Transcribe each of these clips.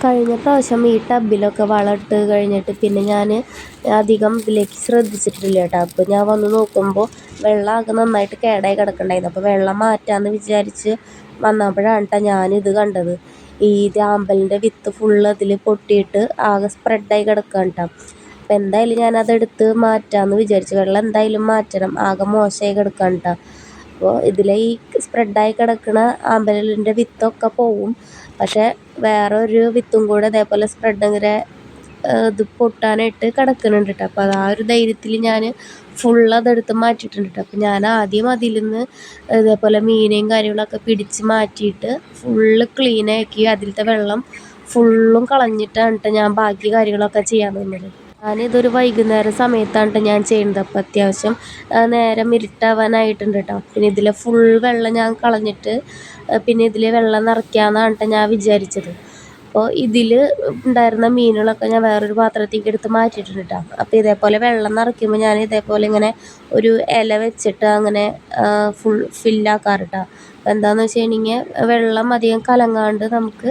കഴിഞ്ഞ പ്രാവശ്യം ഈ ടബിലൊക്കെ വളമിട്ട് കഴിഞ്ഞിട്ട് പിന്നെ ഞാൻ അധികം ഇതിലേക്ക് ശ്രദ്ധിച്ചിട്ടില്ല കേട്ടോ. അപ്പോൾ ഞാൻ വന്ന് നോക്കുമ്പോൾ വെള്ളമാകെ നന്നായിട്ട് കേടായി കിടക്കണ്ടായിരുന്നു. അപ്പോൾ വെള്ളം മാറ്റാമെന്ന് വിചാരിച്ച് വന്നപ്പോഴാണ് കേട്ടോ ഞാനിത് കണ്ടത്. ഈ ആമ്പലിൻ്റെ വിത്ത് ഫുള്ള് അതിൽ പൊട്ടിയിട്ട് ആകെ സ്പ്രെഡായി കിടക്കുകയാണ് കേട്ടോ. അപ്പോൾ എന്തായാലും ഞാനതെടുത്ത് മാറ്റാമെന്ന് വിചാരിച്ചു. വെള്ളം എന്തായാലും മാറ്റണം, ആകെ മോശമായി കിടക്കുകയാണ് കേട്ടോ. അപ്പോൾ ഇതിലെ ഈ സ്പ്രെഡായി കിടക്കുന്ന ആമ്പലിൻ്റെ വിത്തൊക്കെ പോവും. പക്ഷേ വേറെ ഒരു വിത്തും കൂടെ ഇതേപോലെ സ്പ്രെഡ് ഇങ്ങനെ ഇത് പൊട്ടാനായിട്ട് കിടക്കുന്നുണ്ട് കേട്ടോ. അപ്പോൾ അത് ആ ഒരു ധൈര്യത്തിൽ ഞാൻ അതെടുത്ത് മാറ്റിയിട്ടുണ്ട് കേട്ടോ. അപ്പോൾ ഞാൻ ആദ്യം അതിൽ നിന്ന് ഇതേപോലെ മീനെയും കാര്യങ്ങളൊക്കെ പിടിച്ച് മാറ്റിയിട്ട് ക്ലീനാക്കി അതിലത്തെ വെള്ളം ഫുള്ളും കളഞ്ഞിട്ടാണ് കേട്ടോ ഞാൻ ബാക്കി കാര്യങ്ങളൊക്കെ ചെയ്യാൻ നിന്നത്. ഞാനിതൊരു വൈകുന്നേരം സമയത്താണ് കേട്ടോ ഞാൻ ചെയ്യുന്നത്. അപ്പോൾ അത്യാവശ്യം നേരം ഇരുട്ടാവാനായിട്ടുണ്ട് കേട്ടോ. പിന്നെ ഇതിലെ വെള്ളം ഞാൻ കളഞ്ഞിട്ട് പിന്നെ ഇതിൽ വെള്ളം നിറയ്ക്കാമെന്നാണ് കേട്ടോ ഞാൻ വിചാരിച്ചത്. അപ്പോൾ ഇതിൽ ഉണ്ടായിരുന്ന മീനുകളൊക്കെ ഞാൻ വേറൊരു പാത്രത്തേക്ക് എടുത്ത് മാറ്റിയിട്ടുണ്ട് കേട്ടോ. അപ്പോൾ ഇതേപോലെ വെള്ളം നിറയ്ക്കുമ്പോൾ ഞാൻ ഇതേപോലെ ഇങ്ങനെ ഒരു ഇല വെച്ചിട്ട് അങ്ങനെ ഫില്ലാക്കാറ് കേട്ടോ. അപ്പോൾ എന്താണെന്ന് വെച്ച് കഴിഞ്ഞാൽ വെള്ളം അധികം കലങ്ങാണ്ട് നമുക്ക്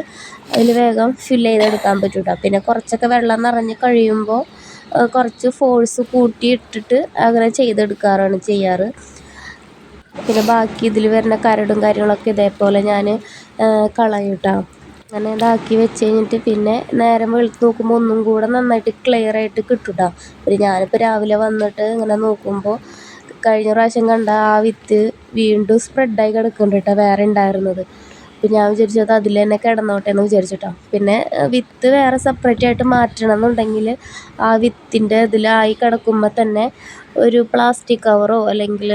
അതിൽ വേഗം ഫില്ല് ചെയ്തെടുക്കാൻ പറ്റും കേട്ടോ. പിന്നെ കുറച്ചൊക്കെ വെള്ളം നിറഞ്ഞ് കഴിയുമ്പോൾ കുറച്ച് ഫോഴ്സ് കൂട്ടി ഇട്ടിട്ട് അങ്ങനെ ചെയ്തെടുക്കാറാണ് ചെയ്യാറ്. പിന്നെ ബാക്കി ഇതിൽ വരുന്ന കരടും കാര്യങ്ങളൊക്കെ ഇതേപോലെ ഞാൻ കളയും കേട്ടോ. അങ്ങനെ ഇതാക്കി വെച്ച് കഴിഞ്ഞിട്ട് പിന്നെ നേരം വെളുത്ത് നോക്കുമ്പോൾ ഒന്നും കൂടെ നന്നായിട്ട് ക്ലിയർ ആയിട്ട് കിട്ടും കേട്ടോ. പിന്നെ ഞാനിപ്പോൾ രാവിലെ വന്നിട്ട് ഇങ്ങനെ നോക്കുമ്പോൾ കഴിഞ്ഞ പ്രാവശ്യം കണ്ട ആ വിത്ത് വീണ്ടും സ്പ്രെഡായി കിടക്കുന്നുണ്ട് കേട്ടോ, വേറെ ഉണ്ടായിരുന്നത്. അപ്പോൾ ഞാൻ വിചാരിച്ചത് അതിൽ തന്നെ കിടന്നോട്ടെ എന്ന് വിചാരിച്ചിട്ടോ. പിന്നെ വിത്ത് വേറെ സെപ്പറേറ്റ് ആയിട്ട് മാറ്റണം എന്നുണ്ടെങ്കിൽ ആ വിത്തിൻ്റെ ഇതിലായി കിടക്കുമ്പോൾ തന്നെ ഒരു പ്ലാസ്റ്റിക് കവറോ അല്ലെങ്കിൽ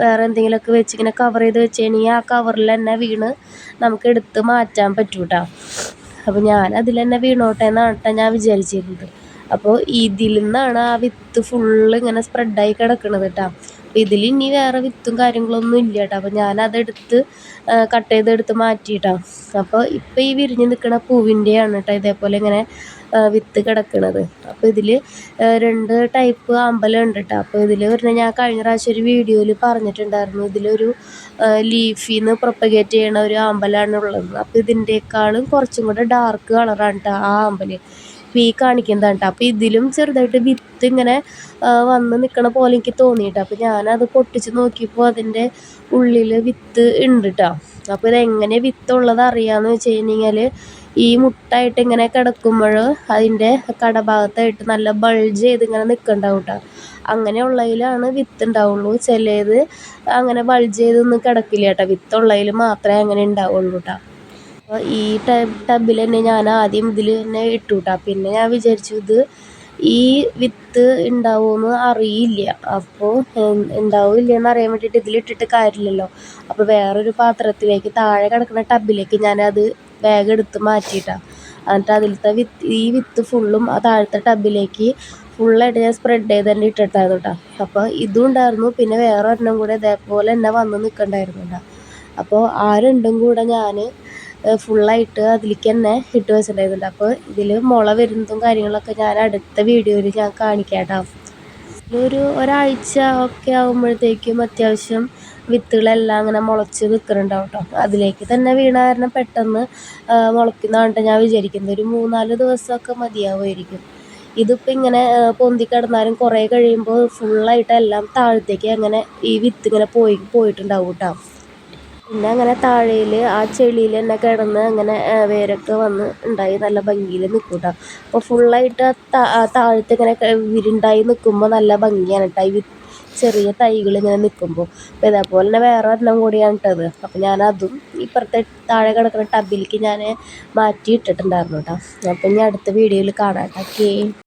വേറെ എന്തെങ്കിലുമൊക്കെ വെച്ച് ഇങ്ങനെ കവർ ചെയ്ത് വെച്ച് കഴിഞ്ഞാൽ ആ കവറിൽ തന്നെ വീണ് നമുക്ക് എടുത്ത് മാറ്റാൻ പറ്റും കേട്ടോ. അപ്പോൾ ഞാൻ അതിൽ തന്നെ വീണോട്ടെ എന്നാണ് കേട്ടോ ഞാൻ വിചാരിച്ചിരുന്നത്. അപ്പോൾ ഇതിൽ നിന്നാണ് ആ വിത്ത് ഇങ്ങനെ സ്പ്രെഡായി കിടക്കുന്നത് കേട്ടോ. അപ്പോൾ ഇതിൽ ഇനി വേറെ വിത്തും കാര്യങ്ങളൊന്നും ഇല്ല കേട്ടോ. അപ്പോൾ ഞാനതെടുത്ത് കട്ട് ചെയ്തെടുത്ത് മാറ്റിയിട്ടോ. അപ്പോൾ ഇപ്പോൾ ഈ വിരിഞ്ഞ് നിൽക്കുന്ന പൂവിൻ്റെയാണ് കേട്ടോ ഇതേപോലെ ഇങ്ങനെ വിത്ത് കിടക്കുന്നത്. അപ്പോൾ ഇതിൽ 2 ടൈപ്പ് അമ്പലമുണ്ട് കേട്ടോ. അപ്പോൾ ഇതിൽ പറഞ്ഞാൽ ഞാൻ കഴിഞ്ഞ പ്രാവശ്യം ഒരു വീഡിയോയിൽ പറഞ്ഞിട്ടുണ്ടായിരുന്നു, ഇതിലൊരു ലീഫിന്ന് പ്രൊപ്പഗേറ്റ് ചെയ്യണ ഒരു അമ്പലമാണുള്ളത്. അപ്പോൾ ഇതിൻ്റെക്കാളും കുറച്ചും കൂടെ ഡാർക്ക് കളറാണ് കേട്ടോ ആ അമ്പലം ഈ കാണിക്കുന്നതാണ് കേട്ടോ. അപ്പോൾ ഇതിലും ചെറുതായിട്ട് വിത്ത് ഇങ്ങനെ വന്ന് നിൽക്കണ പോലെ എനിക്ക് തോന്നിയിട്ടോ. അപ്പോൾ ഞാനത് പൊട്ടിച്ച് നോക്കിയപ്പോൾ അതിൻ്റെ ഉള്ളിൽ വിത്ത് ഉണ്ട് കേട്ടോ. അപ്പോൾ ഇതെങ്ങനെ വിത്തുള്ളത് അറിയാമെന്ന് വെച്ച് കഴിഞ്ഞാൽ ഈ മുട്ടായിട്ട് ഇങ്ങനെ കിടക്കുമ്പോൾ അതിൻ്റെ കടഭാഗത്തായിട്ട് നല്ല ബൾജ് ചെയ്ത് ഇങ്ങനെ നിൽക്കുന്നുണ്ടാവും കേട്ടോ. അങ്ങനെയുള്ളതിലാണ് വിത്ത് ഉണ്ടാവുള്ളൂ. ചിലത് അങ്ങനെ ബൾജ് ചെയ്തൊന്നും കിടക്കില്ല കേട്ടോ. വിത്തുള്ളതിൽ മാത്രമേ അങ്ങനെ ഉണ്ടാവുള്ളൂ കേട്ടോ. അപ്പോൾ ഈ ടബിൽ തന്നെ ഞാൻ ആദ്യം ഇതിൽ തന്നെ ഇട്ടു കേട്ടോ. പിന്നെ ഞാൻ വിചാരിച്ചു ഇത് ഈ വിത്ത് ഉണ്ടാവുമെന്ന് അറിയില്ല. അപ്പോൾ ഉണ്ടാവില്ല എന്നറിയാൻ വേണ്ടിയിട്ട് ഇതിലിട്ടിട്ട് കാര്യമില്ലല്ലോ. അപ്പോൾ വേറൊരു പാത്രത്തിലേക്ക് താഴെ കിടക്കുന്ന ടബിലേക്ക് ഞാനത് വേഗം എടുത്ത് മാറ്റിയിട്ടാണ്. എന്നിട്ട് അതിലത്തെ ഈ വിത്ത് ഫുള്ളും ആ താഴത്തെ ടബിലേക്ക് ഫുള്ളായിട്ട് ഞാൻ സ്പ്രെഡ് ചെയ്ത് തന്നെ ഇട്ടിട്ടായിരുന്നു കേട്ടോ. അപ്പോൾ ഇതും ഉണ്ടായിരുന്നു. പിന്നെ വേറെ ഒരെണ്ണം കൂടെ ഇതേപോലെ തന്നെ വന്ന് നിൽക്കണ്ടായിരുന്നു കേട്ടോ. അപ്പോൾ ആ രണ്ടും കൂടെ ഞാൻ ഫുള്ളായിട്ട് അതിലേക്ക് തന്നെ ഇട്ട് വെച്ചിട്ടുണ്ടായിരുന്നുണ്ട്. അപ്പോൾ ഇതിൽ മുള വരുന്നതും കാര്യങ്ങളൊക്കെ ഞാൻ അടുത്ത വീഡിയോയിൽ ഞാൻ കാണിക്കാം കേട്ടോ. ഒരാഴ്ച ഒക്കെ ആകുമ്പോഴത്തേക്കും അത്യാവശ്യം വിത്തുകളെല്ലാം അങ്ങനെ മുളച്ച് നിൽക്കുന്നുണ്ടാവും കേട്ടോ. അതിലേക്ക് തന്നെ വീണ കാരണം പെട്ടെന്ന് മുളയ്ക്കുന്നതാണ് ഞാൻ വിചാരിക്കുന്നത്. ഒരു 3-4 ദിവസമൊക്കെ മതിയാവുമായിരിക്കും. ഇതിപ്പോൾ ഇങ്ങനെ പൊന്തി കിടന്നാലും കുറേ കഴിയുമ്പോൾ ഫുള്ളായിട്ട് എല്ലാം താഴത്തേക്ക് അങ്ങനെ ഈ വിത്ത് ഇങ്ങനെ പോയിട്ടുണ്ടാവും കേട്ടോ. പിന്നെ അങ്ങനെ താഴയിൽ ആ ചെളിയിൽ തന്നെ കിടന്ന് അങ്ങനെ വേരൊക്കെ വന്ന് ഉണ്ടായി നല്ല ഭംഗിയിൽ നിൽക്കും കേട്ടോ. അപ്പോൾ ഫുള്ളായിട്ട് താഴത്ത് ഇങ്ങനെ വിരുണ്ടായി നിൽക്കുമ്പോൾ നല്ല ഭംഗിയാണ് കേട്ടോ ഈ ചെറിയ തൈകൾ ഇങ്ങനെ നിൽക്കുമ്പോൾ. അപ്പോൾ ഇതേപോലെ തന്നെ വേറെ ഒരെണ്ണം കൂടിയാണ് ഇട്ടത്. അപ്പോൾ ഞാനതും ഇപ്പുറത്തെ താഴെ കിടക്കുന്ന ടബിലേക്ക് ഞാൻ മാറ്റി ഇട്ടിട്ടുണ്ടായിരുന്നു കേട്ടോ. അപ്പോൾ ഇനി അടുത്ത വീഡിയോയിൽ കാണാം കേട്ടോ. ഓക്കേ.